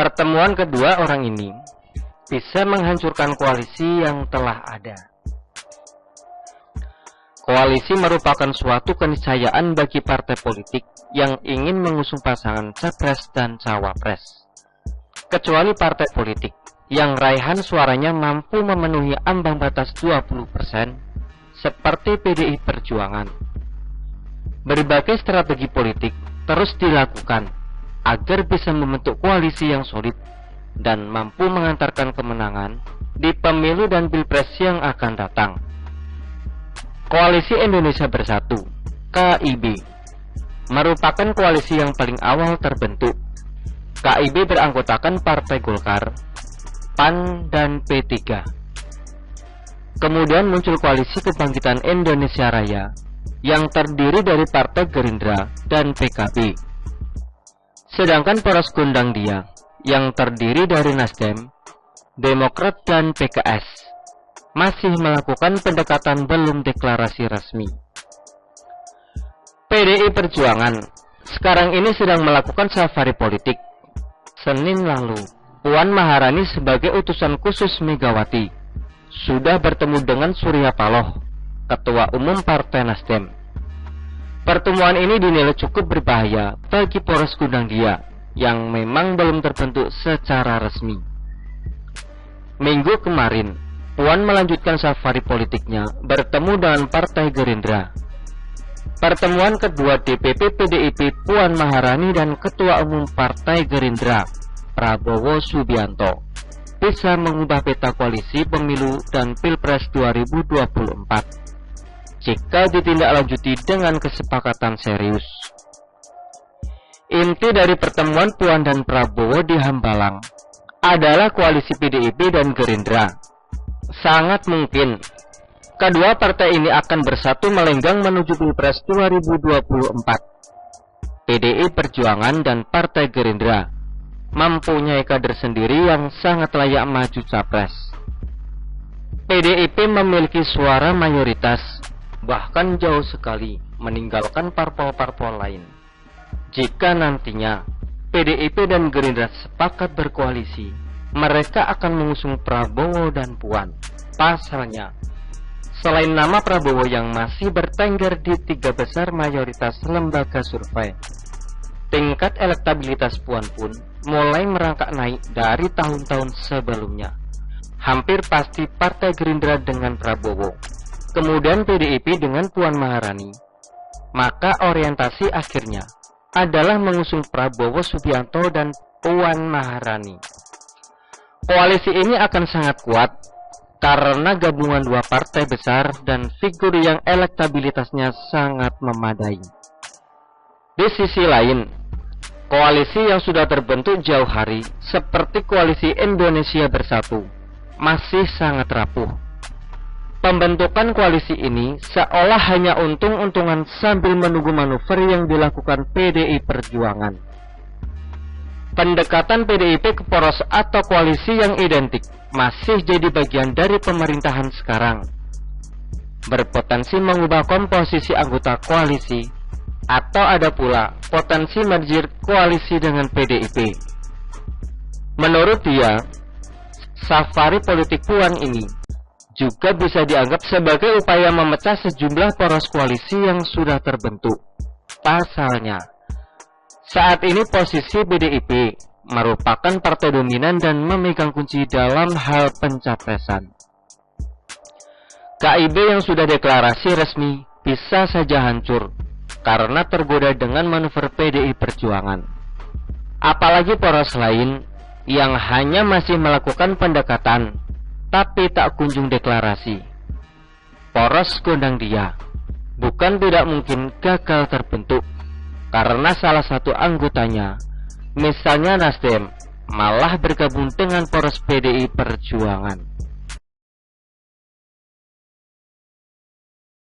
Pertemuan kedua orang ini bisa menghancurkan koalisi yang telah ada. Koalisi merupakan suatu keniscayaan bagi partai politik yang ingin mengusung pasangan capres dan cawapres. Kecuali partai politik yang raihan suaranya mampu memenuhi ambang batas 20%, seperti PDI Perjuangan. Berbagai strategi politik terus dilakukan agar bisa membentuk koalisi yang solid dan mampu mengantarkan kemenangan di pemilu dan pilpres yang akan datang. Koalisi Indonesia Bersatu (KIB) merupakan koalisi yang paling awal terbentuk. KIB beranggotakan Partai Golkar, PAN, dan P3. Kemudian muncul Koalisi Kebangkitan Indonesia Raya yang terdiri dari Partai Gerindra dan PKB. Sedangkan poros gondang dia yang terdiri dari Nasdem, Demokrat, dan PKS masih melakukan pendekatan belum deklarasi resmi. PDI Perjuangan sekarang ini sedang melakukan safari politik. Senin lalu, Puan Maharani sebagai utusan khusus Megawati sudah bertemu dengan Surya Paloh, Ketua Umum Partai Nasdem. Pertemuan ini dinilai cukup berbahaya bagi poros gondang dia yang memang belum terbentuk secara resmi. Minggu kemarin, Puan melanjutkan safari politiknya bertemu dengan Partai Gerindra. Pertemuan kedua DPP PDIP Puan Maharani dan Ketua Umum Partai Gerindra Prabowo Subianto bisa mengubah peta koalisi pemilu dan pilpres 2024 jika ditindaklanjuti dengan kesepakatan serius. Inti dari pertemuan Puan dan Prabowo di Hambalang adalah koalisi PDIP dan Gerindra. Sangat mungkin kedua partai ini akan bersatu melenggang menuju Pilpres 2024. PDI Perjuangan dan Partai Gerindra mempunyai kader sendiri yang sangat layak maju capres. PDIP memiliki suara mayoritas, bahkan jauh sekali meninggalkan parpol-parpol lain. Jika nantinya PDIP dan Gerindra sepakat berkoalisi, mereka akan mengusung Prabowo dan Puan. Pasalnya, selain nama Prabowo yang masih bertengger di 3 besar mayoritas lembaga survei, tingkat elektabilitas Puan pun mulai merangkak naik dari tahun-tahun sebelumnya. Hampir pasti Partai Gerindra dengan Prabowo, kemudian PDIP dengan Puan Maharani. Maka orientasi akhirnya adalah mengusung Prabowo Subianto dan Puan Maharani. Koalisi ini akan sangat kuat karena gabungan dua partai besar dan figur yang elektabilitasnya sangat memadai. Di sisi lain, koalisi yang sudah terbentuk jauh hari seperti Koalisi Indonesia Bersatu masih sangat rapuh. Pembentukan koalisi ini seolah hanya untung-untungan sambil menunggu manuver yang dilakukan PDI Perjuangan. Pendekatan PDIP ke poros atau koalisi yang identik masih jadi bagian dari pemerintahan sekarang, berpotensi mengubah komposisi anggota koalisi, atau ada pula potensi merger koalisi dengan PDIP. Menurut dia, safari politik Puan ini juga bisa dianggap sebagai upaya memecah sejumlah poros koalisi yang sudah terbentuk. Pasalnya, saat ini posisi PDIP merupakan partai dominan dan memegang kunci dalam hal pencapresan. KIB yang sudah deklarasi resmi bisa saja hancur karena tergoda dengan manuver PDI Perjuangan. Apalagi poros lain yang hanya masih melakukan pendekatan tapi tak kunjung deklarasi. Poros gondang dia bukan tidak mungkin gagal terbentuk karena salah satu anggotanya, misalnya Nasdem, malah bergabung dengan poros PDI Perjuangan.